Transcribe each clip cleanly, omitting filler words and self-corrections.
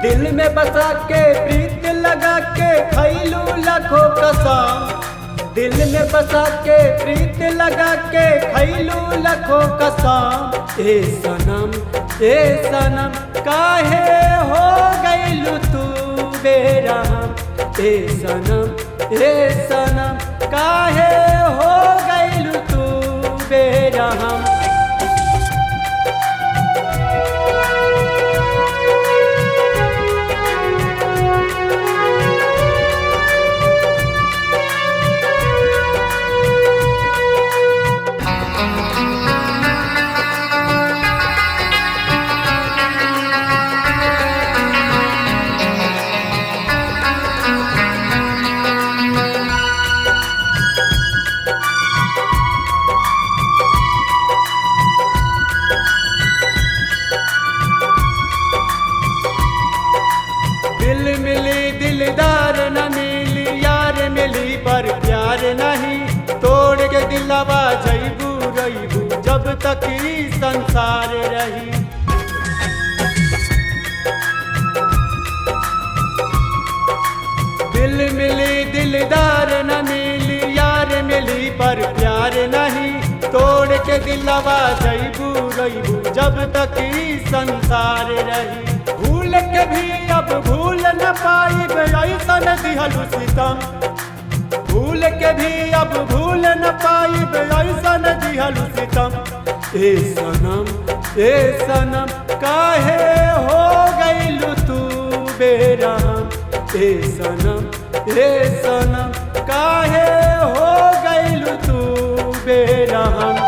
दिल में बसा के प्रीत लगा के खैलू लाखों कसम। दिल में बसा के प्रीत लगा के खैलू लाखों कसम। ए सनम काहे हो गइलू तू बेरहम। ए सनम काहे हो गइलू तू बेरहम। दिल मिली दिलदार न मिली, यार मिली पर प्यार नहीं। तोड़ के दिलवा जैबू रहीबू जब तक ई संसार रही। दिल मिली दिलदार न मिली, यार मिली पर प्यार नहीं। तोड़ के दिलवा जैबू रहीबू जब तक ई संसार रही। भूल के भी अब भूल न पाइब ऐसन दिहलु सितम। भूल के भी अब भूल न पाइब ऐसन दिहलु सितम। ए सनम काहे हो गइलू तू बेरहम। ए सनम काहे हो गइलू तू बेरहम।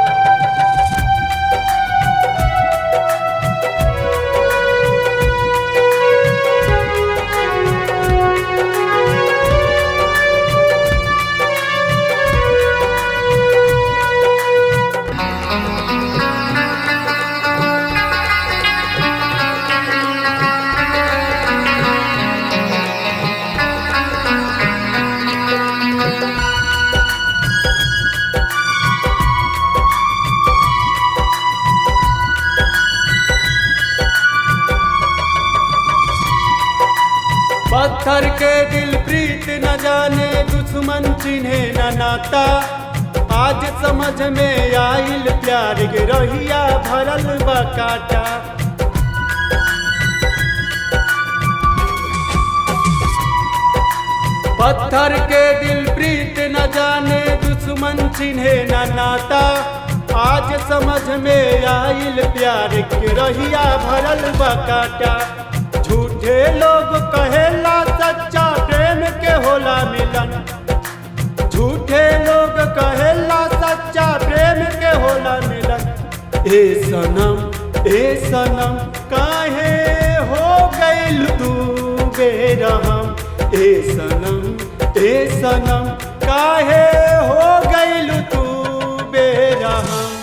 पत्थर के दिल प्रीत न जाने, दुश्मन चिन्हे न नाता। आज समझ में आइल प्यार के रहिया भरल बा काटा। पत्थर के दिल प्रीत न जाने, दुश्मन चिन्हे न नाता। आज समझ में आइल प्यार के रहिया भरल बा काटा। झूठे लोग कहेला सच्चा प्रेम के होला मिलन। झूठे लोग कहेला सच्चा प्रेम के होला मिलन। ए सनम काहे हो गइल तू बेरहम। ए सनम काहे हो गइल तू बेरहम।